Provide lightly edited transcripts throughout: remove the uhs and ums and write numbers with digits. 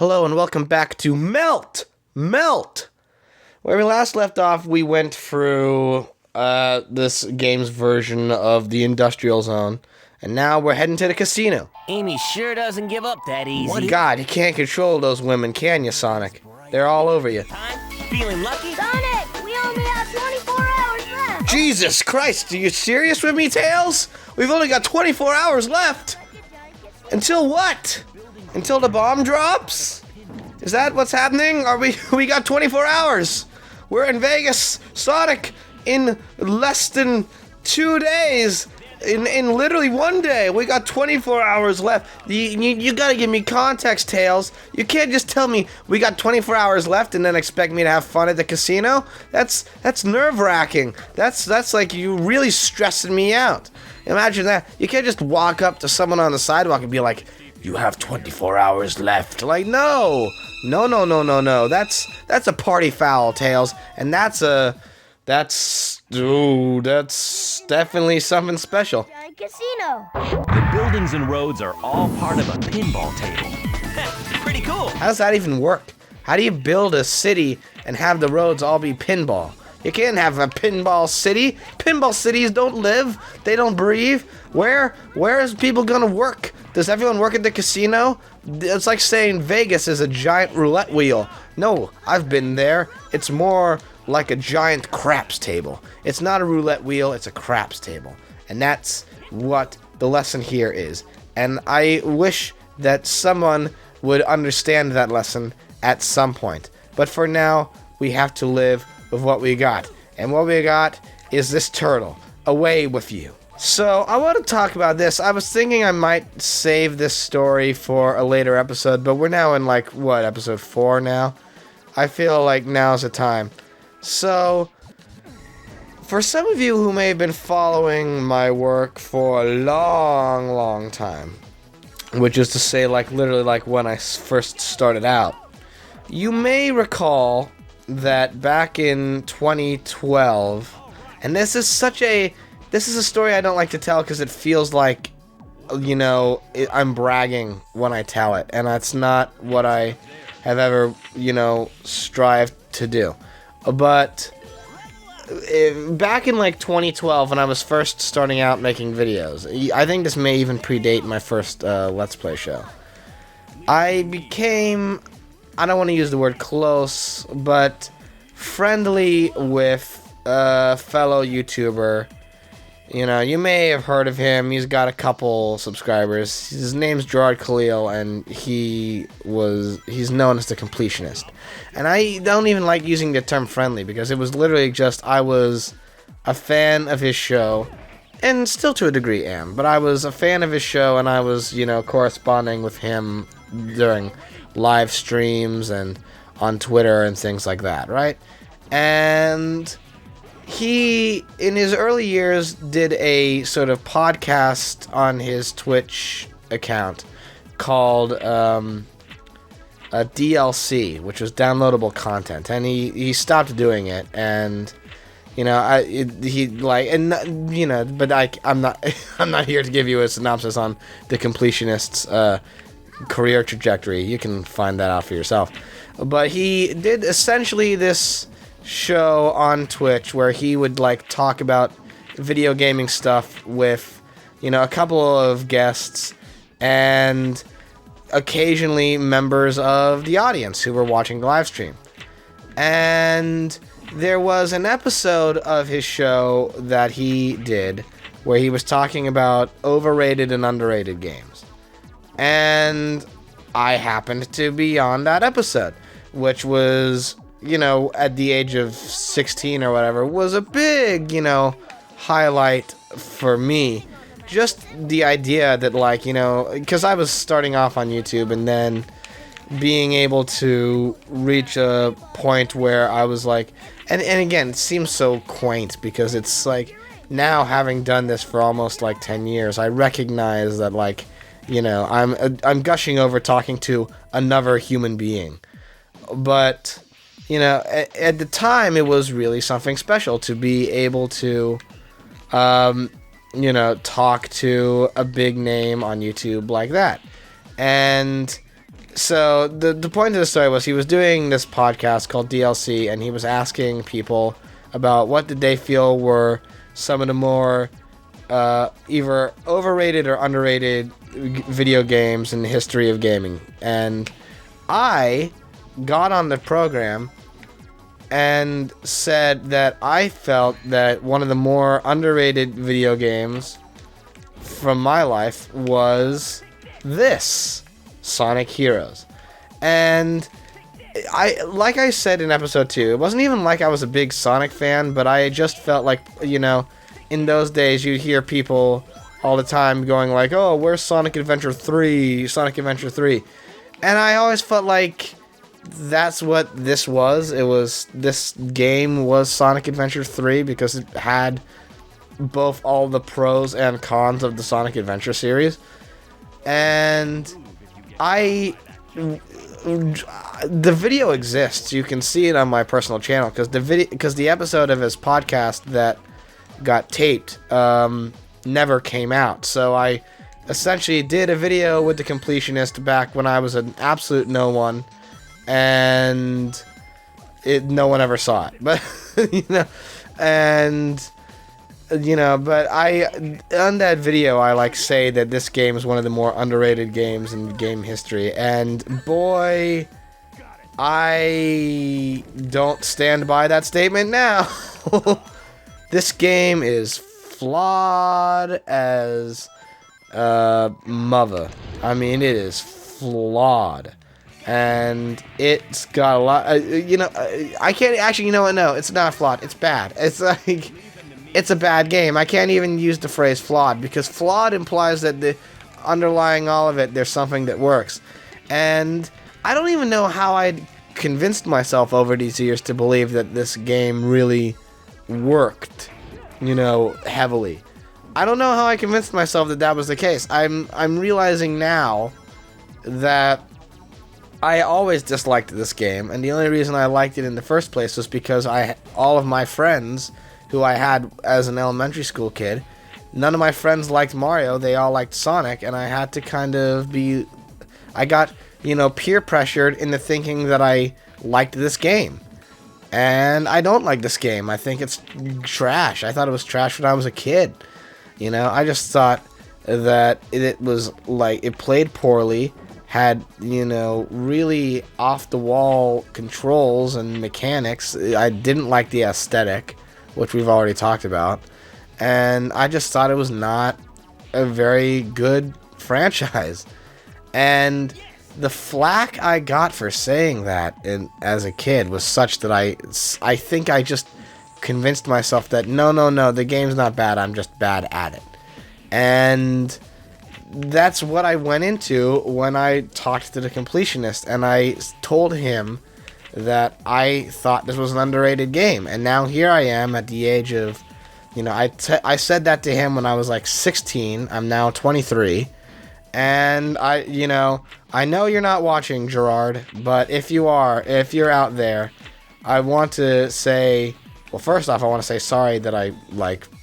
Hello and welcome back to Melt! Where we last left off, we went through this game's version of the Industrial Zone, and now we're heading to the casino. Amy sure doesn't give up that easy. What God, you can't control those women, can you, Sonic? They're all over you. Feeling lucky? Sonic, we only have 24 hours left. Jesus Christ, are you serious with me, Tails? We've only got 24 hours left. Until what? Until the bomb drops? Is that what's happening? We got 24 hours. We're in Vegas, Sonic, in less than 2 days. In literally 1 day, we got 24 hours left. You gotta give me context, Tails. You can't just tell me we got 24 hours left and then expect me to have fun at the casino. That's nerve-wracking. That's like you really stressing me out. Imagine that. You can't just walk up to someone on the sidewalk and be like, "You have 24 hours left." Like, no. That's a party foul, Tails, and that's definitely something special. Giant casino. The buildings and roads are all part of a pinball table. Pretty cool. How does that even work? How do you build a city and have the roads all be pinball? You can't have a pinball city. Pinball cities don't live. They don't breathe. Where is people gonna work? Does everyone work at the casino? It's like saying Vegas is a giant roulette wheel. No, I've been there. It's more like a giant craps table. It's not a roulette wheel, it's a craps table. And that's what the lesson here is. And I wish that someone would understand that lesson at some point. But for now, we have to live with what we got. And what we got is this turtle. Away with you. So, I want to talk about this. I was thinking I might save this story for a later episode, but we're now in episode 4 now? I feel like now's the time. So, for some of you who may have been following my work for a long time, which is to say, literally when I first started out, you may recall that back in 2012, and this is a story I don't like to tell because it feels like, I'm bragging when I tell it, and that's not what I have ever, strived to do. But back in 2012, when I was first starting out making videos, I think this may even predate my first Let's Play show, I became, I don't want to use the word close, but friendly with a fellow YouTuber. You may have heard of him. He's got a couple subscribers. His name's Gerard Khalil, and he's known as the Completionist. And I don't even like using the term friendly, because it was literally just I was a fan of his show, and still to a degree am, but I was a fan of his show, and I was, corresponding with him during live streams and on Twitter and things like that, right? And he, in his early years, did a sort of podcast on his Twitch account called a DLC, which was downloadable content, and he stopped doing it, and I'm not here to give you a synopsis on the Completionist's career trajectory. You can find that out for yourself. But he did essentially this show on Twitch where he would talk about video gaming stuff with a couple of guests and occasionally members of the audience who were watching the live stream. And there was an episode of his show that he did where he was talking about overrated and underrated games, and I happened to be on that episode, which was, at the age of 16 or whatever, was a big, highlight for me. Just the idea that, because I was starting off on YouTube, and then being able to reach a point where I was and again, it seems so quaint, because it's now, having done this for almost 10 years, I recognize that, I'm gushing over talking to another human being. But at the time, it was really something special to be able to, talk to a big name on YouTube like that. And So the point of the story was he was doing this podcast called DLC, and he was asking people about what did they feel were some of the more either overrated or underrated video games in the history of gaming. And I got on the program and said that I felt that one of the more underrated video games from my life was this, Sonic Heroes. And like I said in episode 2, it wasn't even like I was a big Sonic fan, but I just felt like, you know, in those days you'd hear people all the time going like, oh, where's Sonic Adventure 3, Sonic Adventure 3? And I always felt like that's what this was. This game was Sonic Adventure 3 because it had both all the pros and cons of the Sonic Adventure series. And the video exists. You can see it on my personal channel because the episode of his podcast that got taped never came out. So I essentially did a video with the completionist back when I was an absolute no one, and no one ever saw it. But but on that video I say that this game is one of the more underrated games in game history, and boy, I don't stand by that statement now. This game is flawed as mother. I mean, it is flawed. And it's got a lot... I can't... Actually, you know what? No, it's not flawed. It's bad. It's like... It's a bad game. I can't even use the phrase flawed, because flawed implies that the underlying all of it, there's something that works. And I don't even know how I convinced myself over these years to believe that this game really worked, heavily. I don't know how I convinced myself that that was the case. I'm realizing now that I always disliked this game, and the only reason I liked it in the first place was because all of my friends who I had as an elementary school kid, none of my friends liked Mario, they all liked Sonic, and I had to I got, peer pressured into thinking that I liked this game. And I don't like this game. I think it's trash. I thought it was trash when I was a kid. I just thought that it was it played poorly, had, really off-the-wall controls and mechanics. I didn't like the aesthetic, which we've already talked about. And I just thought it was not a very good franchise. And the flack I got for saying that as a kid was such that I think I just convinced myself that no, the game's not bad, I'm just bad at it. And that's what I went into when I talked to the completionist, and I told him that I thought this was an underrated game. And now here I am at the age of, I said that to him when I was 16. I'm now 23. And I know you're not watching, Gerard, but if you're out there, I want to say, well, first off, I want to say sorry that I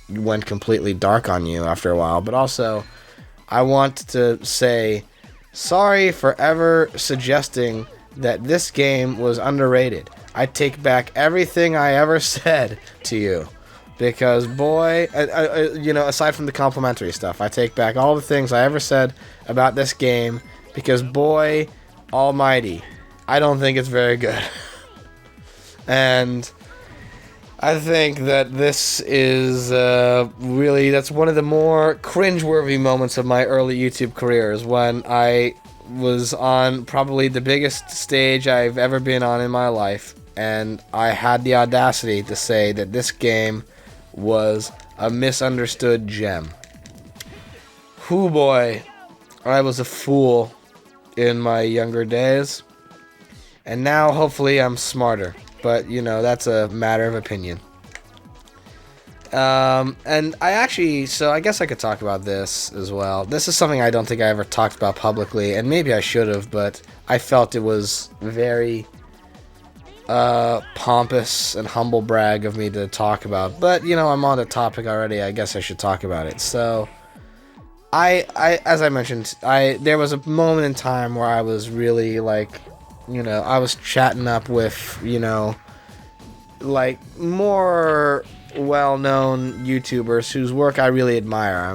went completely dark on you after a while, but also I want to say sorry for ever suggesting that this game was underrated. I take back everything I ever said to you. Because, boy, aside from the complimentary stuff, I take back all the things I ever said about this game. Because, boy, almighty, I don't think it's very good. And I think that this is that's one of the more cringeworthy moments of my early YouTube career, is when I was on probably the biggest stage I've ever been on in my life, and I had the audacity to say that this game was a misunderstood gem. Hoo boy, I was a fool in my younger days, and now hopefully I'm smarter, but that's a matter of opinion. And I guess I could talk about this as well. This is something I don't think I ever talked about publicly, and maybe I should have, but I felt it was very pompous and humble brag of me to talk about. But, I'm on the topic already, I guess I should talk about it. So, as I mentioned, there was a moment in time where I was really like, I was chatting up with, like more well-known YouTubers whose work I really admire.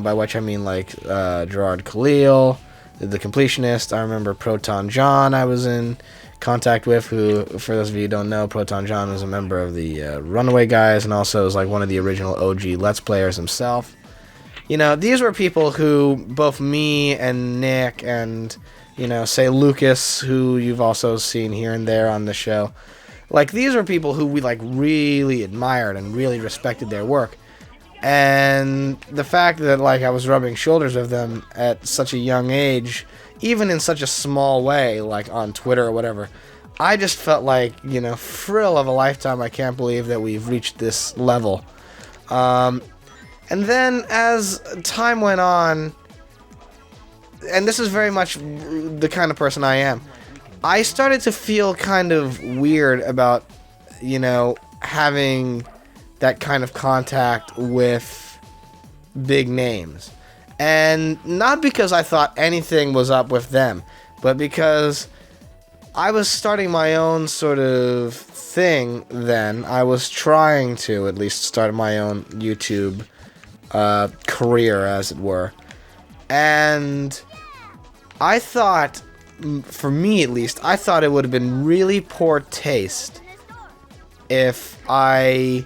By which I mean like Gerard Khalil, the Completionist. I remember Proton John I was in contact with, who, for those of you who don't know, Proton John was a member of the Runaway Guys and also was like one of the original OG Let's Players himself. These were people who both me and Nick and, say Lucas, who you've also seen here and there on the show, like, these were people who we, like, really admired and really respected their work. And the fact that, like, I was rubbing shoulders with them at such a young age, even in such a small way, like on Twitter or whatever, I just felt like, thrill of a lifetime. I can't believe that we've reached this level. And then as time went on, and this is very much the kind of person I am, I started to feel kind of weird about, having that kind of contact with big names. And not because I thought anything was up with them, but because I was starting my own sort of thing then. I was trying to at least start my own YouTube career, as it were. And I thought, for me at least, I thought it would have been really poor taste if I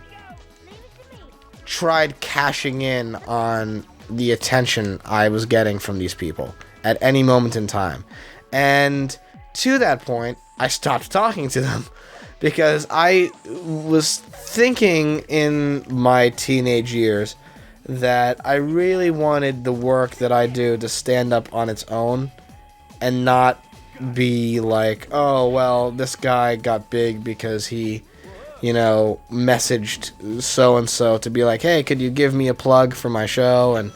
tried cashing in on the attention I was getting from these people at any moment in time. And to that point, I stopped talking to them because I was thinking in my teenage years that I really wanted the work that I do to stand up on its own and not be like, oh, well, this guy got big because he, messaged so-and-so to be like, hey, could you give me a plug for my show? And,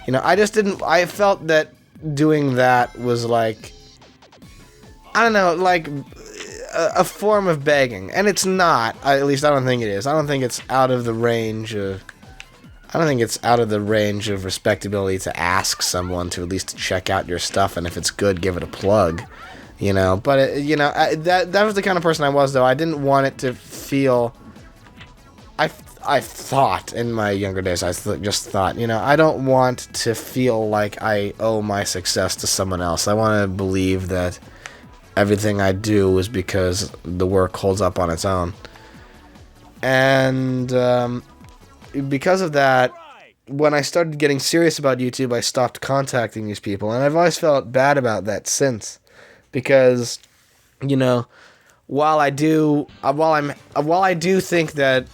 I felt that doing that was like, I don't know, like a form of begging. And it's not, at least I don't think it is. I don't think it's out of the range of respectability to ask someone to at least check out your stuff, and if it's good, give it a plug, But that was the kind of person I was, though. I didn't want it to feel. I thought in my younger days, just thought, I don't want to feel like I owe my success to someone else. I want to believe that everything I do is because the work holds up on its own, and because of that, when I started getting serious about YouTube, I stopped contacting these people, and I've always felt bad about that since, because, while I do think that,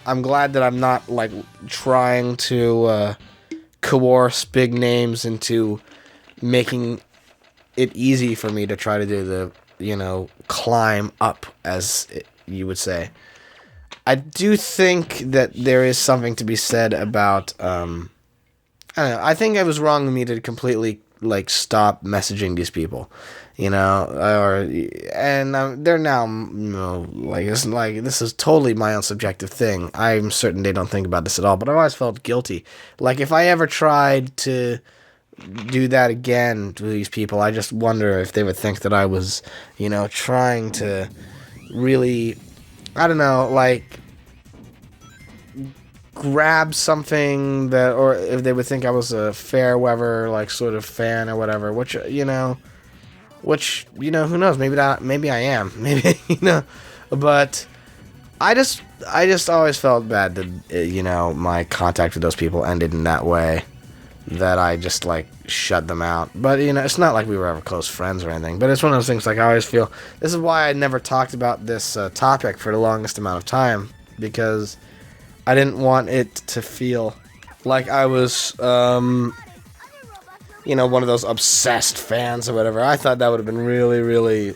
I'm glad that I'm not like trying to coerce big names into making it easy for me to try to do the, climb up, as you would say. I do think that there is something to be said about, I don't know, I think it was wrong of me to completely, like, stop messaging these people, and they're now, this is totally my own subjective thing. I'm certain they don't think about this at all, but I've always felt guilty. Like, if I ever tried to do that again to these people, I just wonder if they would think that I was, trying to really, I don't know, like, grab something that, or if they would think I was a fair weather, like, sort of fan or whatever, which, who knows, maybe I am, maybe, but I just always felt bad that, my contact with those people ended in that way, that I just, like, shut them out. But, it's not like we were ever close friends or anything, but it's one of those things, like, I always feel, this is why I never talked about this topic for the longest amount of time, because I didn't want it to feel like I was, one of those obsessed fans or whatever. I thought that would have been really, really,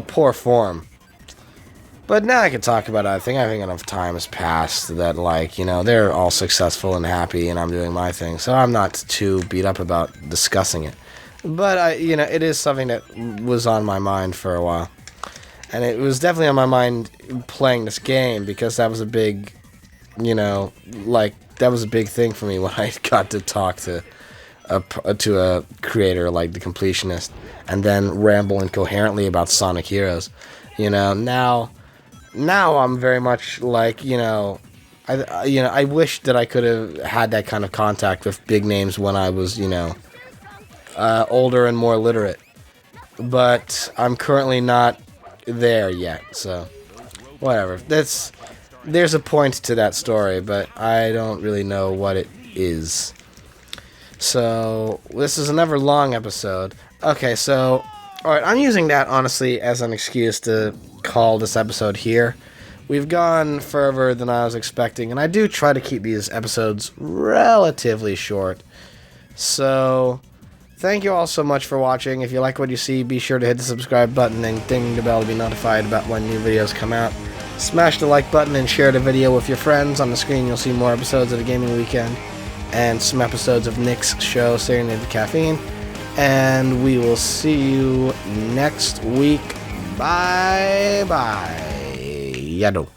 poor form. But now I can talk about it. I think enough time has passed that, like, they're all successful and happy, and I'm doing my thing, so I'm not too beat up about discussing it. But, it is something that was on my mind for a while. And it was definitely on my mind playing this game, because that was a big, that was a big thing for me when I got to talk to a creator like the Completionist, and then ramble incoherently about Sonic Heroes. You know, now I'm very much like, I wish that I could have had that kind of contact with big names when I was, older and more literate. But I'm currently not there yet, so whatever. There's a point to that story, but I don't really know what it is. So this is another long episode. Okay, so alright, I'm using that honestly as an excuse to call this episode here. We've gone further than I was expecting, and I do try to keep these episodes relatively short. So, thank you all so much for watching. If you like what you see, be sure to hit the subscribe button and ding the bell to be notified about when new videos come out. Smash the like button and share the video with your friends. On the screen you'll see more episodes of the Gaming Weekend and some episodes of Nick's show, Serenade the Caffeine. And we will see you next week. Bye-bye. Yado.